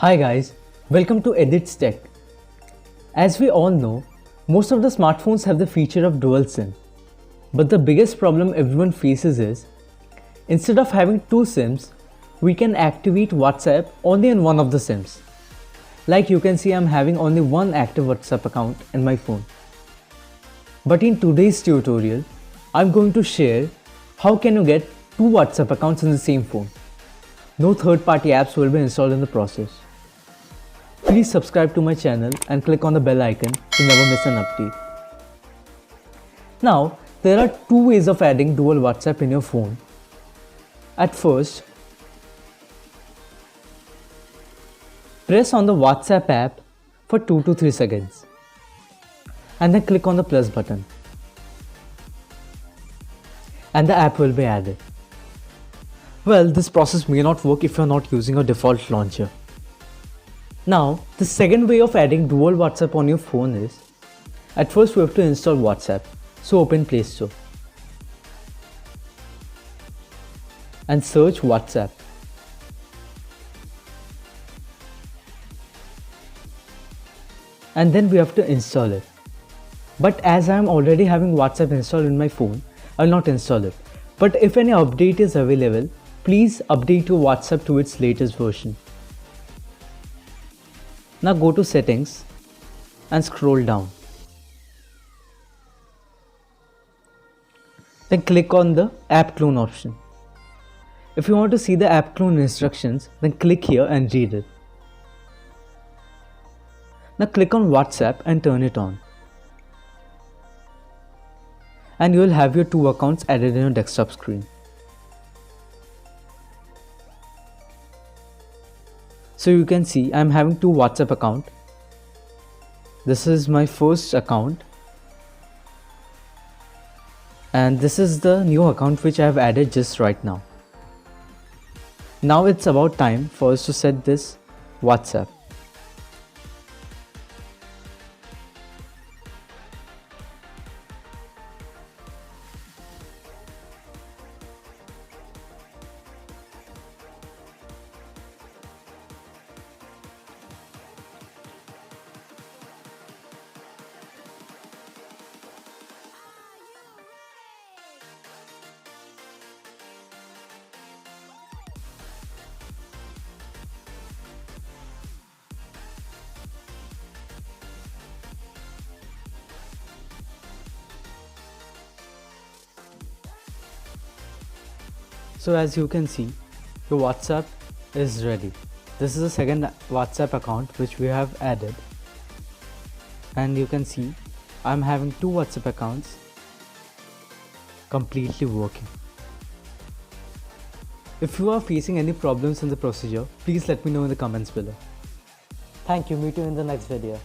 Hi guys, welcome to Edith Tech. As we all know, most of the smartphones have the feature of dual SIM. But the biggest problem everyone faces is, instead of having two SIMs, we can activate WhatsApp only on one of the SIMs. Like you can see, I'm having only one active WhatsApp account in my phone. But in today's tutorial, I'm going to share how can you get two WhatsApp accounts in the same phone. No third-party apps will be installed in the process. Please subscribe to my channel and click on the bell icon to never miss an update. Now, there are two ways of adding dual WhatsApp in your phone. At first, press on the WhatsApp app for 2 to 3 seconds and then click on the plus button and the app will be added. Well, this process may not work if you are not using a default launcher. Now, the second way of adding dual WhatsApp on your phone is, at first we have to install WhatsApp, so open Play Store and search WhatsApp. And then we have to install it. But as I am already having WhatsApp installed in my phone, I will not install it. But if any update is available, please update your WhatsApp to its latest version. Now go to settings and scroll down. Then click on the app clone option. If you want to see the app clone instructions, then click here and read it. Now click on WhatsApp and turn it on. And you will have your two accounts added in your desktop screen. So you can see I am having two WhatsApp accounts. This is my first account and this is the new account which I have added just right now. Now it's about time for us to set this WhatsApp. So as you can see, your WhatsApp is ready. This is the second WhatsApp account which we have added. And you can see I'm having two WhatsApp accounts completely working. If you are facing any problems in the procedure, please let me know in the comments below. Thank you. Meet you in the next video.